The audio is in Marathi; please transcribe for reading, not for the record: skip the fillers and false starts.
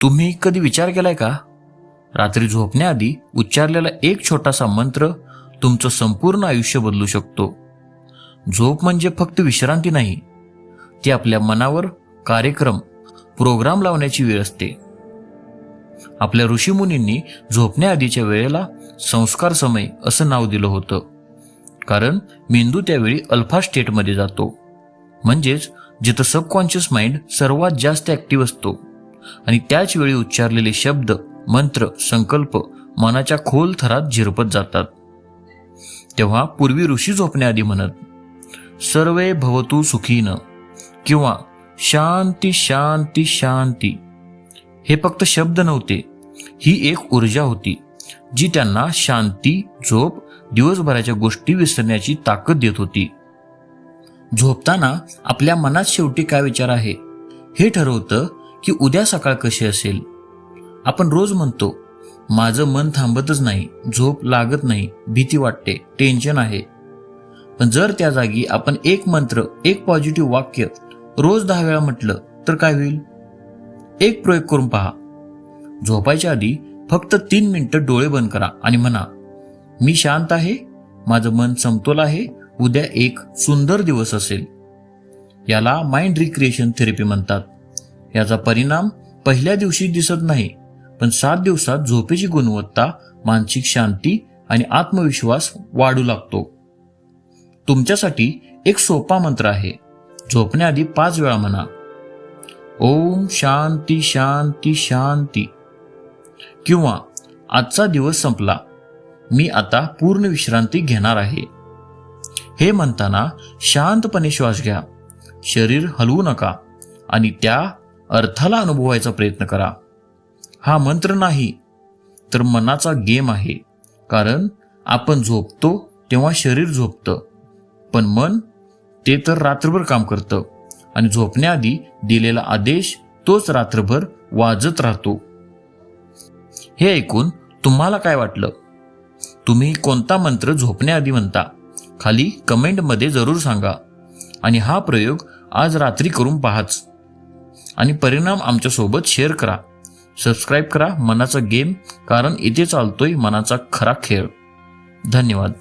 तुम्ही कधी विचार केलाय का? रात्री झोपण्याआधी उच्चारलेला एक छोटासा मंत्र तुमचं संपूर्ण आयुष्य बदलू शकतो. झोप म्हणजे फक्त विश्रांती नाही, ती आपल्या मनावर प्रोग्राम लावण्याची वेळ असते. आपल्या ऋषीमुनींनी झोपण्याआधीच्या वेळेला संस्कार समय असं नाव दिलं होतं, कारण मेंदू त्यावेळी अल्फा स्टेटमध्ये जातो, म्हणजेच जिथं सबकॉन्शियस माइंड सर्वात जास्त ऍक्टिव्ह असतो आणि त्याच वेळी उच्चारलेले शब्द, मंत्र, संकल्प मनाच्या खोल थरात झिरपत जातात. तेव्हा पूर्वी ऋषी झोपण्याआधी म्हणत, सर्वे भवतु सुखीन किंवा शांती शांती शांती. हे फक्त शब्द नव्हते, ही एक ऊर्जा होती जी त्यांना शांती, झोप, दिवसभराच्या गोष्टी विसरण्याची ताकद देत होती. झोपताना आपल्या मनात शेवटी काय विचार आहे हे ठरवतं की उद्या सकाळ कशी असेल. आपण रोज म्हणतो, माझं मन थांबतच नाही, झोप लागत नाही, भीती वाटते, टेन्शन आहे. पण जर त्या जागी आपण एक मंत्र, एक पॉझिटिव्ह वाक्य रोज 10 वेळा म्हटलं तर काय होईल? एक प्रयोग करून पहा. झोपायच्या आधी फक्त 3 मिनिटं डोळे बंद करा आणि म्हणा, मी शांत आहे, माझं मन समतोल आहे, उद्या एक सुंदर दिवस असेल. याला माइंड रिक्रिएशन थेरपी म्हणतात. याचा परिणाम पहिल्या दिवशी दिसत नाही, पण 7 दिवसात झोपेची गुणवत्ता, मानसिक शांती आणि आत्मविश्वास वाढू लागतो. तुमच्यासाठी एक सोपा मंत्र आहे. झोपण्याआधी 5 वेळा म्हणा, ओम शांती शांती शांती. किंवा आजचा दिवस संपला, मी आता पूर्ण विश्रांती घेणार आहे. हे म्हणताना शांतपणे श्वास घ्या, शरीर हलवू नका आणि त्या अर्थाला अनुभवायचा प्रयत्न करा. हा मंत्र नाही तर मनाचा गेम आहे, कारण आपण झोपतो तेव्हा शरीर झोपतं, पण मन ते तर रात्रभर काम करतं आणि झोपण्याआधी दिलेला आदेश तोच रात्रभर वाजत राहतो. हे ऐकून तुम्हाला काय वाटलं? तुम्ही कोणता मंत्र झोपण्याआधी म्हणता? खाली कमेंटमध्ये जरूर सांगा. आणि हा प्रयोग आज रात्री करून पाहाच आणि परिणाम आमच्यासोबत शेअर करा. सबस्क्राईब करा मनाचा गेम, कारण इथे चालतोय मनाचा खरा खेळ. धन्यवाद.